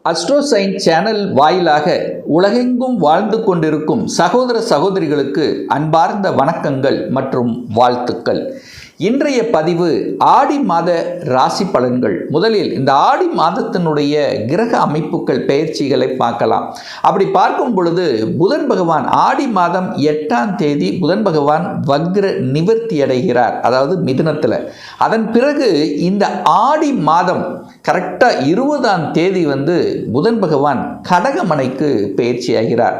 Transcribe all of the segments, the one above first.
அஸ்ட்ரோசைன் channel வாயிலாக உலகெங்கும் வாழ்ந்து கொண்டிருக்கும் சகோதர சகோதரிகளுக்கு அன்பார்ந்த வணக்கங்கள் மற்றும் வாழ்த்துக்கள். இன்றைய பதிவு ஆடி மாத ராசி பலன்கள். முதலில் இந்த ஆடி மாதத்தினுடைய கிரக அமைப்புகள் பெயர்ச்சிகளை பார்க்கலாம். அப்படி பார்க்கும் பொழுது புதன் பகவான் ஆடி மாதம் 8ஆம் தேதி புதன் பகவான் வக்ர நிவர்த்தி அடைகிறார், அதாவது மிதுனத்தில். அதன் பிறகு இந்த ஆடி மாதம் கரெக்டாக 20ஆம் தேதி புதன் பகவான் கடகமனைக்கு பயிற்சி ஆகிறார்.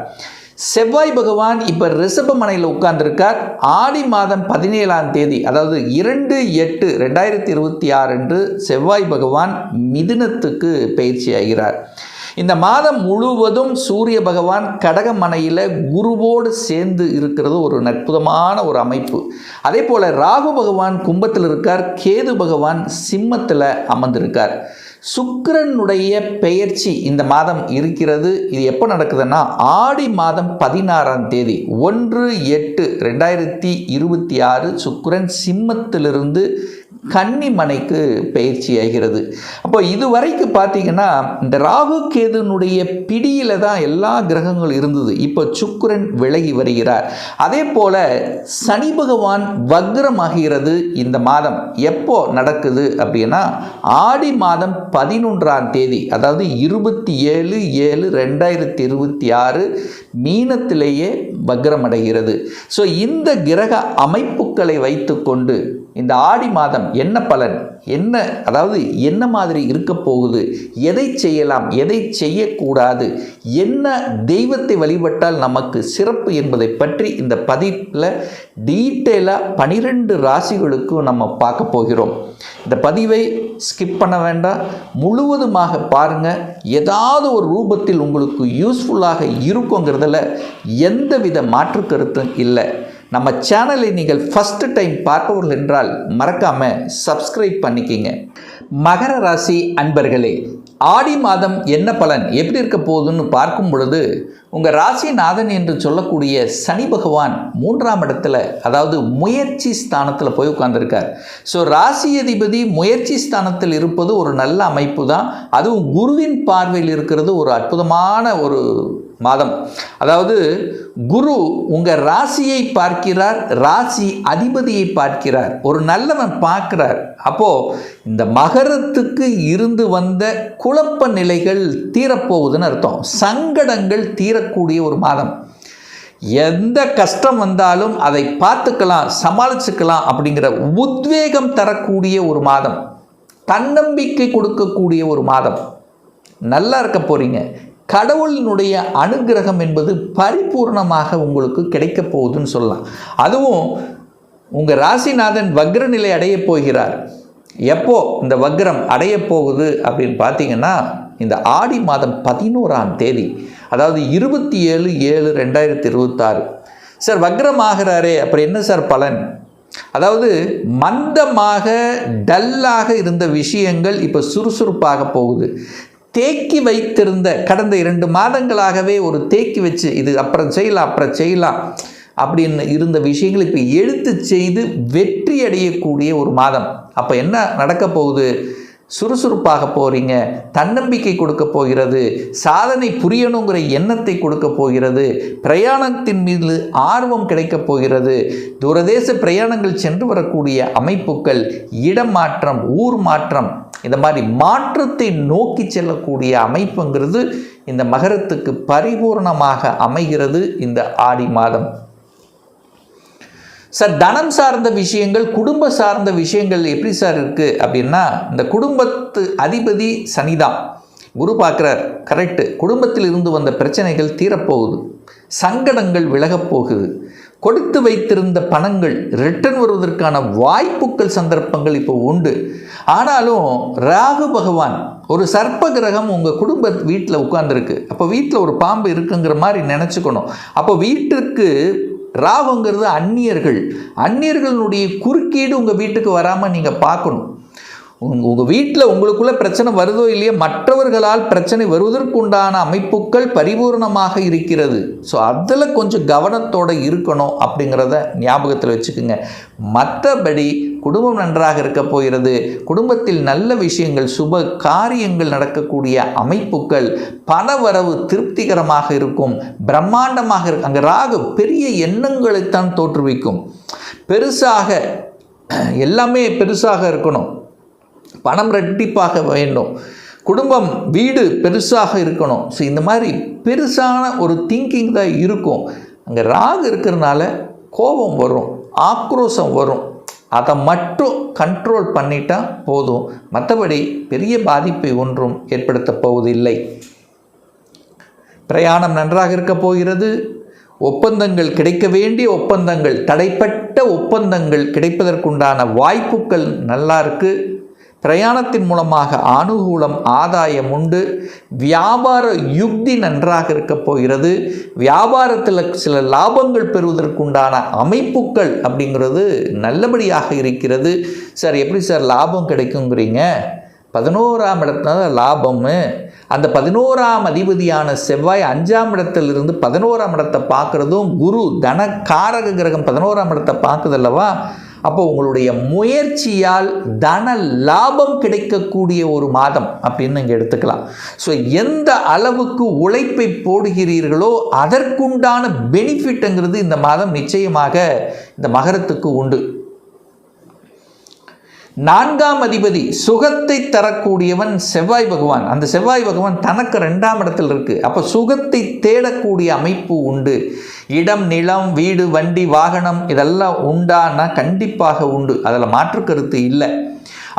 செவ்வாய் பகவான் இப்போ ரிஷபமனையில் உட்கார்ந்துருக்கார். ஆடி மாதம் 17ஆம் தேதி, அதாவது 2/8/2026 அன்று செவ்வாய் பகவான் மிதுனத்துக்கு பயிற்சி ஆகிறார். இந்த மாதம் முழுவதும் சூரிய பகவான் கடகமனையில் குருவோடு சேர்ந்து இருக்கிறது ஒரு அற்புதமான ஒரு அமைப்பு. அதே போல் ராகு பகவான் கும்பத்தில் இருக்கார், கேது பகவான் சிம்மத்தில் அமர்ந்திருக்கார். சுக்கிரனுடைய பெயர்ச்சி இந்த மாதம் இருக்கிறது. இது எப்போ நடக்குதுன்னா ஆடி மாதம் 16ஆம் தேதி 1/8/2026 சுக்கிரன் சிம்மத்திலிருந்து கன்னிமனைக்கு பயிற்சி ஆகிறது. அப்போ இதுவரைக்கும் பார்த்தீங்கன்னா இந்த ராகு கேதுனுடைய பிடியில் தான் எல்லா கிரகங்களும் இருந்தது. இப்போ சுக்கிரன் விலகி வருகிறார். அதே போல சனி பகவான் வக்ரமாகிறது. இந்த மாதம் எப்போ நடக்குது அப்படின்னா ஆடி மாதம் 11ஆம் தேதி, அதாவது 27/7/2026 மீனத்திலேயே வக்ரமடைகிறது. ஸோ இந்த கிரக அமைப்புகளை வைத்துக்கொண்டு இந்த ஆடி மாதம் என்ன பலன், அதாவது என்ன மாதிரி இருக்க போகுது, எதை செய்யலாம், எதை செய்யக்கூடாது, என்ன தெய்வத்தை வழிபட்டால் நமக்கு சிறப்பு என்பதை பற்றி இந்த பதிவில் டீட்டெயிலாக 12 ராசிகளுக்கும் நம்ம பார்க்க போகிறோம். இந்த பதிவை ஸ்கிப் பண்ண வேண்டாம், முழுவதுமாக பாருங்கள். ஏதாவது ஒரு ரூபத்தில் உங்களுக்கு யூஸ்ஃபுல்லாக இருக்குங்கிறதுல எந்தவித மாற்று கருத்தும் இல்லை. நம்ம சேனலை நீங்கள் ஃபஸ்ட்டு டைம் பார்ப்பவர்கள் என்றால் மறக்காமல் சப்ஸ்கிரைப் பண்ணிக்கிங்க. மகர ராசி அன்பர்களே, ஆடி மாதம் என்ன பலன் எப்படி இருக்க போகுதுன்னு பார்க்கும் பொழுது உங்கள் ராசிநாதன் என்று சொல்லக்கூடிய சனி பகவான் 3ஆம் இடத்துல, அதாவது முயற்சி ஸ்தானத்தில் போய் உட்கார்ந்துருக்கார். ஸோ ராசி அதிபதி முயற்சி ஸ்தானத்தில் இருப்பது ஒரு நல்ல அமைப்பு தான். அதுவும் குருவின் பார்வையில் இருக்கிறது ஒரு அற்புதமான ஒரு மாதம். அதாவது குரு உங்கள் ராசியை பார்க்கிறார், ராசி அதிபதியை பார்க்கிறார், ஒரு நல்லவன் பார்க்கிறார். அப்போது இந்த மகரத்துக்கு இருந்து வந்த குழப்ப நிலைகள் தீரப்போகுதுன்னு அர்த்தம். சங்கடங்கள் தீரக்கூடிய ஒரு மாதம். எந்த கஷ்டம் வந்தாலும் அதை பார்த்துக்கலாம், சமாளிச்சுக்கலாம் அப்படிங்கிற உத்வேகம் தரக்கூடிய ஒரு மாதம், தன்னம்பிக்கை கொடுக்கக்கூடிய ஒரு மாதம். நல்லா இருக்க போகிறீங்க. கடவுளினுடைய அனுகிரகம் என்பது பரிபூர்ணமாக உங்களுக்கு கிடைக்க போகுதுன்னு சொல்லலாம். அதுவும் உங்கள் ராசிநாதன் வக்ர நிலை அடைய போகிறார். எப்போ இந்த வக்ரம் அடைய போகுது அப்படின்னு பார்த்தீங்கன்னா இந்த ஆடி மாதம் 11ஆம் தேதி, அதாவது 27/7/2026. சார் வக்ரம் ஆகிறாரே, அப்புறம் என்ன சார் பலன்? அதாவது மந்தமாக டல்லாக இருந்த விஷயங்கள் இப்போ சுறுசுறுப்பாக போகுது. தேக்கி வைத்திருந்த கடந்த 2 மாதங்களாகவே ஒரு தேக்கி வச்சு இது அப்புறம் செய்யலாம் அப்படின்னு இருந்த விஷயங்கள் இப்போ எடுத்து செய்து வெற்றி அடையக்கூடிய ஒரு மாதம். அப்போ என்ன நடக்க போகுது? சுறுசுறுப்பாக போகிறீங்க, தன்னம்பிக்கை கொடுக்க போகிறது, சாதனை புரியணுங்கிற எண்ணத்தை கொடுக்க போகிறது, பிரயாணத்தின் மீது ஆர்வம் கிடைக்க போகிறது, தூரதேச பிரயாணங்கள் சென்று வரக்கூடிய அமைப்புகள், இடம் மாற்றம், ஊர் மாற்றம், இந்த மாதிரி மாற்றத்தை நோக்கி செல்லக்கூடிய அமைப்புங்கிறது இந்த மகரத்துக்கு பரிபூர்ணமாக அமைகிறது இந்த ஆடி மாதம். சார் தனம் சார்ந்த விஷயங்கள், குடும்ப சார்ந்த விஷயங்கள் எப்படி சார் இருக்குது அப்படின்னா இந்த குடும்பத்து அதிபதி சனிதான். குரு பார்க்குறார், கரெக்டு. குடும்பத்தில் இருந்து வந்த பிரச்சனைகள் தீரப்போகுது, சங்கடங்கள் விலகப் போகுது, கொடுத்து வைத்திருந்த பணங்கள் ரிட்டர்ன் வருவதற்கான வாய்ப்புகள் சந்தர்ப்பங்கள் இப்போ உண்டு. ஆனாலும் ராகு பகவான் ஒரு சர்ப்ப கிரகம் உங்கள் குடும்ப வீட்டில் உட்கார்ந்துருக்கு. அப்போ வீட்டில் ஒரு பாம்பு இருக்குங்கிற மாதிரி நினச்சிக்கணும். அப்போ வீட்டிற்கு ராகுங்கிறது அந்நியர்களுடைய குறுக்கீடு உங்கள் வீட்டுக்கு வராமல் நீங்கள் பார்க்கணும். உங்கள் வீட்டில் உங்களுக்குள்ள பிரச்சனை வருதோ இல்லையோ, மற்றவர்களால் பிரச்சனை வருவதற்குண்டான அமைப்புகள் பரிபூர்ணமாக இருக்கிறது. ஸோ அதில் கொஞ்சம் கவனத்தோடு இருக்கணும் அப்படிங்கிறத ஞாபகத்தில் வச்சுக்கோங்க. மற்றபடி குடும்பம் நன்றாக இருக்க போகிறது. குடும்பத்தில் நல்ல விஷயங்கள், சுப காரியங்கள் நடக்கக்கூடிய அமைப்புகள், பணவரவு திருப்திகரமாக இருக்கும், பிரம்மாண்டமாக இருக்கும். அங்கே ராகு பெரிய எண்ணங்களைத்தான் தோற்றுவிக்கும். பெருசாக எல்லாமே பெருசாக இருக்கணும், பணம் ரெட்டிப்பாக வேண்டும், குடும்பம் வீடு பெருசாக இருக்கணும். ஸோ இந்த மாதிரி பெருசான ஒரு திங்கிங் தான் இருக்கும். அங்கே ராகு இருக்கிறதுனால கோபம் வரும், ஆக்ரோஷம் வரும். அதை மட்டும் கண்ட்ரோல் பண்ணிட்டா போதும். மற்றபடி பெரிய பாதிப்பை ஒன்றும் ஏற்படுத்த போவதில்லை. பிரயாணம் நன்றாக இருக்க போகிறது. ஒப்பந்தங்கள், கிடைக்க வேண்டிய ஒப்பந்தங்கள், தடைப்பட்ட ஒப்பந்தங்கள் கிடைப்பதற்குண்டான வாய்ப்புகள் நல்லா இருக்குது. பிரயாணத்தின் மூலமாக அனுகூலம், ஆதாயம் உண்டு. வியாபார யுக்தி நன்றாக இருக்க போகிறது. வியாபாரத்தில் சில லாபங்கள் பெறுவதற்குண்டான அமைப்புகள் அப்படிங்கிறது நல்லபடியாக இருக்கிறது. சார் எப்படி சார் லாபம் கிடைக்குங்கிறீங்க? 11ஆம் இடத்துல லாபம். அந்த 11ஆம் அதிபதியான செவ்வாய் 5ஆம் இடத்திலிருந்து 11ஆம் இடத்தை பார்க்குறதும், குரு தன காரக கிரகம் 11ஆம் இடத்தை பார்க்குதல்லவா? அப்போ உங்களுடைய முயற்சியால் தன லாபம் கிடைக்கக்கூடிய ஒரு மாதம் அப்படின்னு நீங்கள் எடுத்துக்கலாம். ஸோ எந்த அளவுக்கு உழைப்பை போடுகிறீர்களோ அதற்குண்டான பெனிஃபிட்டுங்கிறது இந்த மாதம் நிச்சயமாக இந்த மகரத்துக்கு உண்டு. 4ஆம் அதிபதி சுகத்தை தரக்கூடியவன் செவ்வாய் பகவான். அந்த செவ்வாய் பகவான் தனக்கு 2ஆம் இடத்தில் இருக்குது. அப்போ சுகத்தை தேடக்கூடிய அமைப்பு உண்டு. இடம், நிலம், வீடு, வண்டி, வாகனம் இதெல்லாம் உண்டானா கண்டிப்பாக உண்டு, அதில் மாற்று கருத்து இல்லை.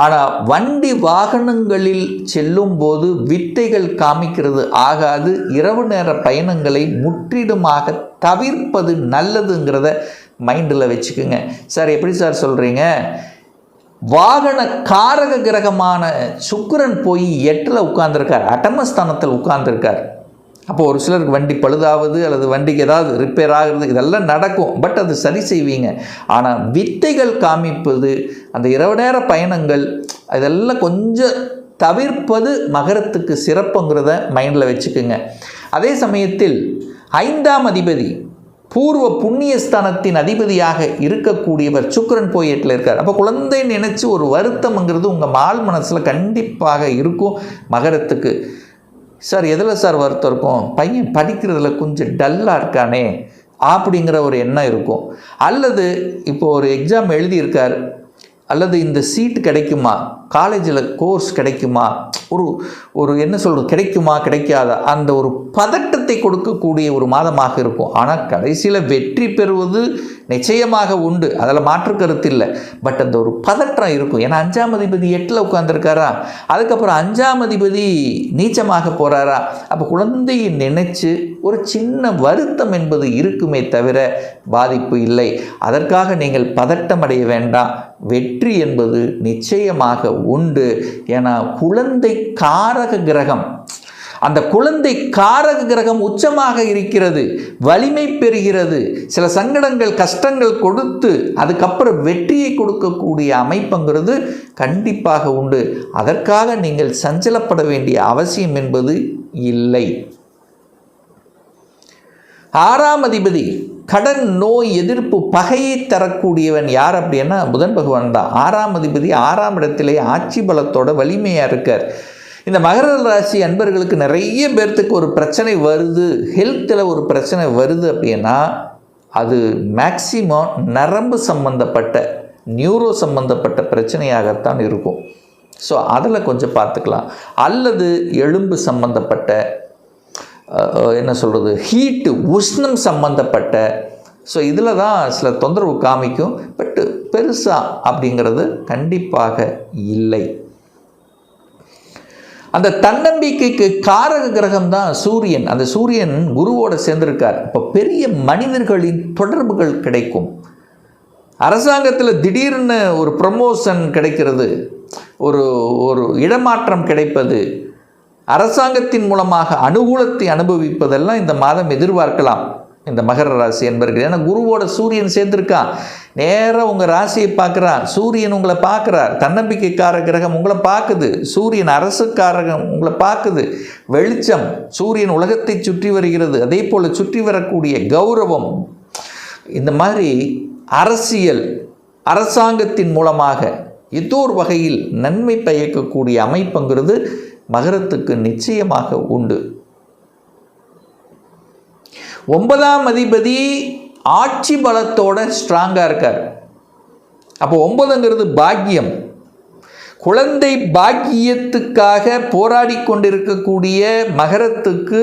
ஆனால் வண்டி வாகனங்களில் செல்லும் போது வித்தைகள் காமிக்கிறது ஆகாது. இரவு நேர பயணங்களை முற்றிலுமாக தவிர்ப்பது நல்லதுங்கிறத மைண்டில் வச்சுக்கோங்க. சார் எப்படி சார் சொல்கிறீங்க? வாகன காரக கிரகமான சுக்கிரன் போய் 8ல் உட்கார்ந்துருக்கார், அட்டமஸ்தானத்தில் உட்கார்ந்துருக்கார். அப்போ ஒரு சிலருக்கு வண்டி பழுதாவது அல்லது வண்டிக்கு ஏதாவது ரிப்பேர் ஆகுறது இதெல்லாம் நடக்கும். பட் அது சரி செய்வீங்க. ஆனால் வித்தைகள் காமிப்பது, அந்த இரவு நேர பயணங்கள் இதெல்லாம் கொஞ்சம் தவிர்ப்பது மகரத்துக்கு சிறப்புங்கிறத மைண்டில் வச்சுக்கோங்க. அதே சமயத்தில் 5ஆம் அதிபதி பூர்வ புண்ணியஸ்தானத்தின் அதிபதியாக இருக்கக்கூடியவர் சுக்கிரன் போய் 8ல் இருக்கார். அப்போ குழந்தை நினைச்சு ஒரு வருத்தம்ங்கிறது உங்கள் ஆள் மனசில் கண்டிப்பாக இருக்கும் மகரத்துக்கு. சார் எதில் சார் வருத்தம் இருக்கும்? பையன் படிக்கிறதுல கொஞ்சம் டல்லாக இருக்கானே அப்படிங்கிற ஒரு எண்ணம் இருக்கும். அல்லது இப்போ ஒரு எக்ஸாம் எழுதியிருக்கார், அல்லது இந்த சீட்டு கிடைக்குமா, காலேஜில் கோர்ஸ் கிடைக்குமா, ஒரு என்ன சொல்கிறது, கிடைக்குமா கிடைக்காதா, அந்த ஒரு பதட்டத்தை கொடுக்கக்கூடிய ஒரு மாதமாக இருக்கும். ஆனால் கடைசியில் வெற்றி பெறுவது நிச்சயமாக உண்டு, அதில் மாற்று கருத்து இல்லை. பட் அந்த ஒரு பதற்றம் இருக்கும். ஏன்னா 5ஆம் அதிபதி 8ல் உட்காந்துருக்காரா, அதுக்கப்புறம் 5ஆம் அதிபதி நீச்சமாக போகிறாரா. அப்போ குழந்தையை நினைச்சு ஒரு சின்ன வருத்தம் என்பது இருக்குமே தவிர பாதிப்பு இல்லை. அதற்காக நீங்கள் பதட்டம் அடைய வேண்டாம். வெற்றி என்பது நிச்சயமாக உண்டு. ஏன்னா குழந்தை காரக கிரகம், அந்த குழந்தை காரக கிரகம் உச்சமாக இருக்கிறது, வலிமை பெறுகிறது. சில சங்கடங்கள், கஷ்டங்கள் கொடுத்து அதுக்கப்புறம் வெற்றியை கொடுக்கக்கூடிய அமைப்புங்கிறது கண்டிப்பாக உண்டு. அதற்காக நீங்கள் சஞ்சலப்பட வேண்டிய அவசியம் என்பது இல்லை. 6ஆம் அதிபதி கடன், நோய், எதிர்ப்பு, பகையை தரக்கூடியவன் யார் அப்படின்னா புதன் பகவான் தான். 6ஆம் அதிபதி 6ஆம் இடத்திலே ஆட்சி பலத்தோட வலிமையாக இருக்கார். இந்த மகர ராசி அன்பர்களுக்கு நிறைய பேர்த்துக்கு ஒரு பிரச்சனை வருது, ஹெல்த்தில் ஒரு பிரச்சனை வருது அப்படின்னா அது மேக்சிமம் நரம்பு சம்பந்தப்பட்ட, நியூரோ சம்பந்தப்பட்ட பிரச்சனையாகத்தான் இருக்கும். ஸோ அதில் கொஞ்சம் பார்த்துக்கலாம். அல்லது எலும்பு சம்பந்தப்பட்ட, என்ன சொல்கிறது, ஹீட்டு, உஷ்ணம் சம்பந்தப்பட்ட, ஸோ இதில் தான் சில தொந்தரவு காமிக்கும். பட்டு பெருசாக அப்படிங்கிறது கண்டிப்பாக இல்லை. அந்த தன்னம்பிக்கைக்கு காரக கிரகம் தான் சூரியன். அந்த சூரியன் குருவோடு சேர்ந்திருக்கார். இப்போ பெரிய மனிதர்களின் தொடர்புகள் கிடைக்கும். அரசாங்கத்தில் திடீர்னு ஒரு ப்ரமோஷன் கிடைக்கிறது, ஒரு இடமாற்றம் கிடைப்பது, அரசாங்கத்தின் மூலமாக அனுகூலத்தை அனுபவிப்பதெல்லாம் இந்த மாதம் எதிர்பார்க்கலாம். இந்த மகர ராசி என்பர்கள். ஏன்னா குருவோட சூரியன் சேர்ந்துருக்கான், நேராக உங்கள் ராசியை பார்க்குறான். சூரியன் உங்களை பார்க்குறார், தன்னம்பிக்கைக்கார கிரகம் உங்களை பார்க்குது. சூரியன் அரசுக்காரகம் உங்களை பார்க்குது. வெளிச்சம், சூரியன் உலகத்தை சுற்றி வருகிறது. அதே போல் சுற்றி வரக்கூடிய கௌரவம், இந்த மாதிரி அரசியல், அரசாங்கத்தின் மூலமாக ஏதோ ஒரு வகையில் நன்மை பயக்கக்கூடிய அமைப்புங்கிறது மகரத்துக்கு நிச்சயமாக உண்டு. 9ஆம் அதிபதி ஆட்சி பலத்தோட ஸ்ட்ராங்காக இருக்கார். அப்போ 9ங்கிறது பாக்கியம். குழந்தை பாக்கியத்துக்காக போராடி கொண்டிருக்கக்கூடிய மகரத்துக்கு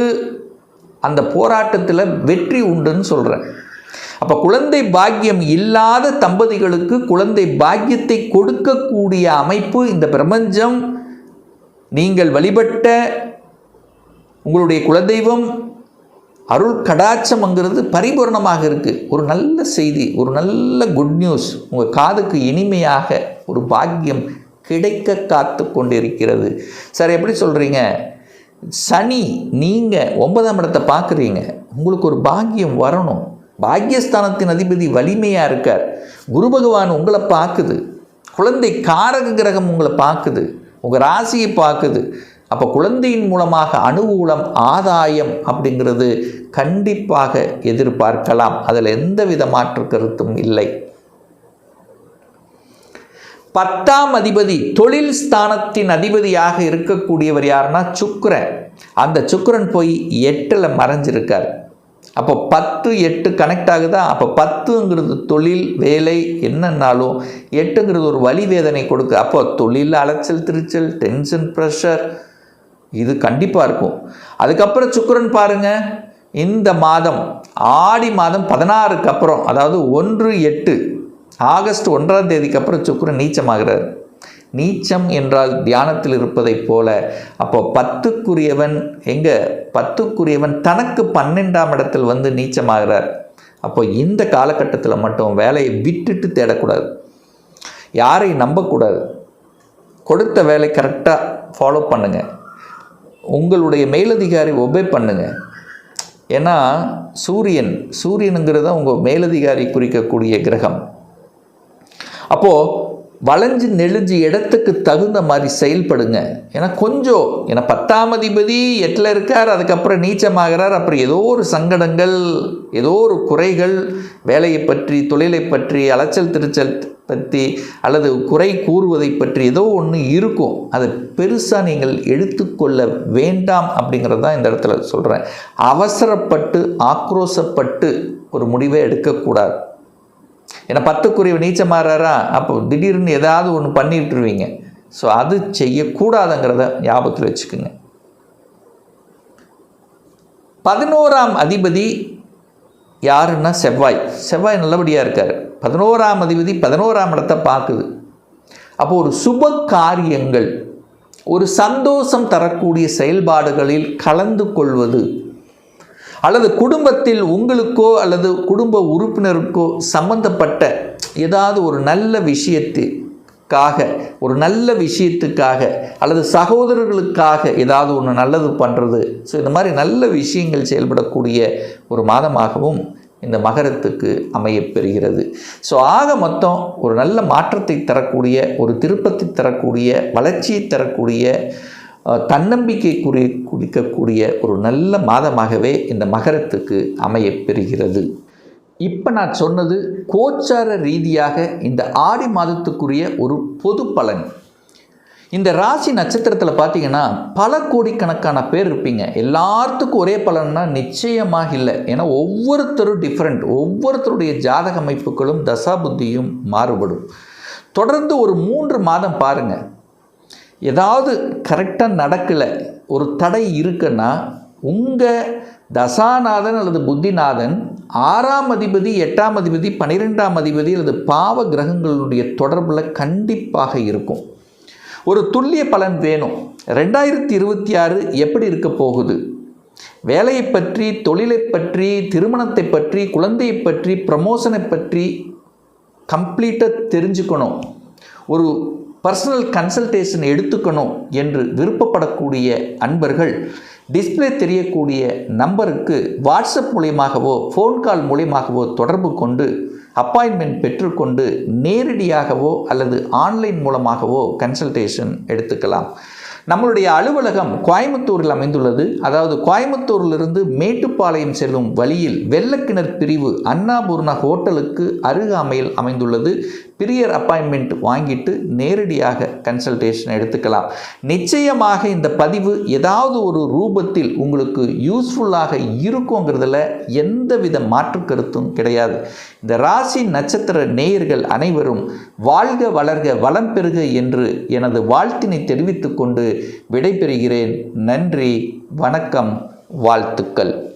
அந்த போராட்டத்தில் வெற்றி உண்டுன்னு சொல்கிறேன். அப்போ குழந்தை பாக்கியம் இல்லாத தம்பதிகளுக்கு குழந்தை பாக்கியத்தை கொடுக்கக்கூடிய அமைப்பு இந்த பிரபஞ்சம், நீங்கள் வழிபட்ட உங்களுடைய குலதெய்வம் அருள் கடாட்சம்ங்கிறது பரிபூர்ணமாக இருக்குது. ஒரு நல்ல செய்தி, ஒரு நல்ல குட் நியூஸ் உங்கள் காதுக்கு இனிமையாக ஒரு பாக்கியம் கிடைக்க காத்து கொண்டிருக்கிறது. சார் எப்படி சொல்கிறீங்க? சனி, நீங்கள் 9ஆம் இடத்தை பார்க்குறீங்க, உங்களுக்கு ஒரு பாக்கியம் வரணும். பாக்கியஸ்தானத்தின் அதிபதி வலிமையாக இருக்கார். குரு பகவான் உங்களை பார்க்குது, குழந்தை காரக கிரகம் உங்களை பார்க்குது, உங்கள் ராசியை பார்க்குது. அப்போ குழந்தையின் மூலமாக அனுகூலம், ஆதாயம் அப்படிங்கிறது கண்டிப்பாக எதிர்பார்க்கலாம். அதில் எந்தவித மாற்று கருத்தும் இல்லை. 10ஆம் அதிபதி தொழில் ஸ்தானத்தின் அதிபதியாக இருக்கக்கூடியவர் யாருன்னா சுக்கிரன். அந்த சுக்கிரன் போய் 8ல் மறைஞ்சிருக்கார். அப்போ 10, 8 கனெக்ட் ஆகுதா? அப்போ 10ங்கிறது தொழில், வேலை என்னன்னாலும் 8ங்கிறது ஒரு வலி வேதனை கொடுக்கு. அப்போ தொழில் அலைச்சல், திருச்சல், டென்ஷன், ப்ரெஷர் இது கண்டிப்பாக இருக்கும். அதுக்கப்புறம் சுக்கிரன் பாருங்கள், இந்த மாதம் ஆடி மாதம் 16க்கு அப்புறம், அதாவது 1/8 ஆகஸ்ட் 1ஆம் தேதிக்கு அப்புறம் சுக்கிரன் நீச்சமாகிறார். நீச்சம் என்றால் தியானத்தில் இருப்பதைப் போல. அப்போ 10க்குரியவன் எங்கே? 10க்குரியவன் தனக்கு 12ஆம் இடத்தில் வந்து நீச்சமாகிறார். அப்போ இந்த காலகட்டத்தில் மட்டும் வேலையை விட்டுட்டு தேடக்கூடாது, யாரையும் நம்பக்கூடாது. கொடுத்த வேலை கரெக்டாக ஃபாலோ பண்ணுங்கள், உங்களுடைய மேலதிகாரி ஒபே பண்ணுங்கள். ஏன்னா சூரியனுங்கிறது தான் உங்கள் மேலதிகாரி குறிக்கக்கூடிய கிரகம். அப்போது வளைஞ்சு நெளிஞ்சு இடத்துக்கு தகுந்த மாதிரி செயல்படுங்க. ஏன்னா 10ஆம் அதிபதி 8ல் இருக்கார், அதுக்கப்புறம் நீச்சமாகிறார். அப்புறம் ஏதோ ஒரு சங்கடங்கள், ஏதோ ஒரு குறைகள், வேலையை பற்றி, தொழிலை பற்றி, அலைச்சல் திருச்சல் பற்றி, அல்லது குறை கூறுவதை பற்றி ஏதோ ஒன்று இருக்கும். அதை பெருசாக நீங்கள் எடுத்துக்கொள்ள வேண்டாம் அப்படிங்கிறது தான் இந்த இடத்துல சொல்கிறேன். அவசரப்பட்டு ஆக்ரோஷப்பட்டு ஒரு முடிவை எடுக்கக்கூடாது. ஏன்னா 10க்குரிய நீச்சமாறாரா, அப்போ திடீர்னு ஏதாவது ஒன்று பண்ணிட்டுருவீங்க. ஸோ அது செய்யக்கூடாதுங்கிறத ஞாபகத்தில் வச்சுக்கோங்க. 11ஆம் அதிபதி யாருன்னா செவ்வாய் நல்லபடியாக இருக்கார். 11ஆம் அதிபதி 11ஆம் இடத்தை பார்க்குது. அப்போ ஒரு சுப காரியங்கள், ஒரு சந்தோஷம் தரக்கூடிய செயல்பாடுகளில் கலந்து கொள்வது, அல்லது குடும்பத்தில் உங்களுக்கோ அல்லது குடும்ப உறுப்பினருக்கோ சம்பந்தப்பட்ட ஏதாவது ஒரு நல்ல விஷயத்துக்காக அல்லது சகோதரர்களுக்காக ஏதாவது ஒன்று நல்லது பண்ணுறது. ஸோ இந்த மாதிரி நல்ல விஷயங்கள் செயல்படக்கூடிய ஒரு மாதமாகவும் இந்த மகரத்துக்கு அமையப்பெறுகிறது. ஸோ ஆக மொத்தம் ஒரு நல்ல மாற்றத்தை தரக்கூடிய, ஒரு திருப்பத்தை தரக்கூடிய, வளர்ச்சியை தரக்கூடிய, தன்னம்பிக்கை குறிக்கக்கூடிய ஒரு நல்ல மாதமாகவே இந்த மகரத்துக்கு அமையப்பெறுகிறது. இப்போ நான் சொன்னது கோச்சார ரீதியாக இந்த ஆடி மாதத்துக்குரிய ஒரு பொது பலன். இந்த ராசி நட்சத்திரத்தில் பார்த்தீங்கன்னா பல கோடிக்கணக்கான பேர் இருப்பீங்க. எல்லாத்துக்கும் ஒரே பலன்னா நிச்சயமாக இல்லை. ஏன்னா ஒவ்வொருத்தரும் டிஃப்ரெண்ட், ஒவ்வொருத்தருடைய ஜாதக அமைப்புகளும் தசாபுத்தியும் மாறுபடும். தொடர்ந்து ஒரு 3 மாதம் பாருங்கள், ஏதாவது கரெக்டாக நடக்கலை, ஒரு தடை இருக்குன்னா உங்கள் தசாநாதன் அல்லது புத்திநாதன் 6ஆம் அதிபதி, 8ஆம் அதிபதி, 12ஆம் அதிபதி அல்லது பாவ கிரகங்களுடைய தொடர்பில் கண்டிப்பாக இருக்கும். ஒரு துல்லிய பலன் வேணும். 2026 எப்படி இருக்க போகுது, வேலையை பற்றி, தொழிலை பற்றி, திருமணத்தை பற்றி, குழந்தையை பற்றி, ப்ரமோஷனை பற்றி கம்ப்ளீட்டாக தெரிஞ்சுக்கணும். ஒரு பர்சனல் கன்சல்டேஷன் எடுத்துக்கணும் என்று விருப்பப்படக்கூடிய அன்பர்கள் டிஸ்பிளே தெரியக்கூடிய நம்பருக்கு வாட்ஸ்அப் மூலியமாகவோ ஃபோன் கால் மூலியமாகவோ தொடர்பு கொண்டு அப்பாயின்மெண்ட் பெற்றுக்கொண்டு நேரடியாகவோ அல்லது ஆன்லைன் மூலமாகவோ கன்சல்டேஷன் எடுத்துக்கலாம். நம்மளுடைய அலுவலகம் கோயம்புத்தூரில் அமைந்துள்ளது. அதாவது கோயம்புத்தூரிலிருந்து மேட்டுப்பாளையம் செல்லும் வழியில் வெள்ளக்கிணர் பிரிவு அன்னபூர்ணா ஹோட்டலுக்கு அருகாமையில் அமைந்துள்ளது. பிரியர் அப்பாயின்மெண்ட் வாங்கிட்டு நேரடியாக கன்சல்டேஷன் எடுத்துக்கலாம். நிச்சயமாக இந்த பதிவு ஏதாவது ஒரு ரூபத்தில் உங்களுக்கு யூஸ்ஃபுல்லாக இருக்குங்கிறதுல எந்தவித மாற்று கருத்தும் கிடையாது. இந்த ராசி நட்சத்திர நேயர்கள் அனைவரும் வாழ்க வளர்க வளம் பெறுக என்று எனது வாழ்த்தினை தெரிவித்துக் கொண்டு விடைபெறுகிறேன். நன்றி, வணக்கம், வாழ்த்துக்கள்.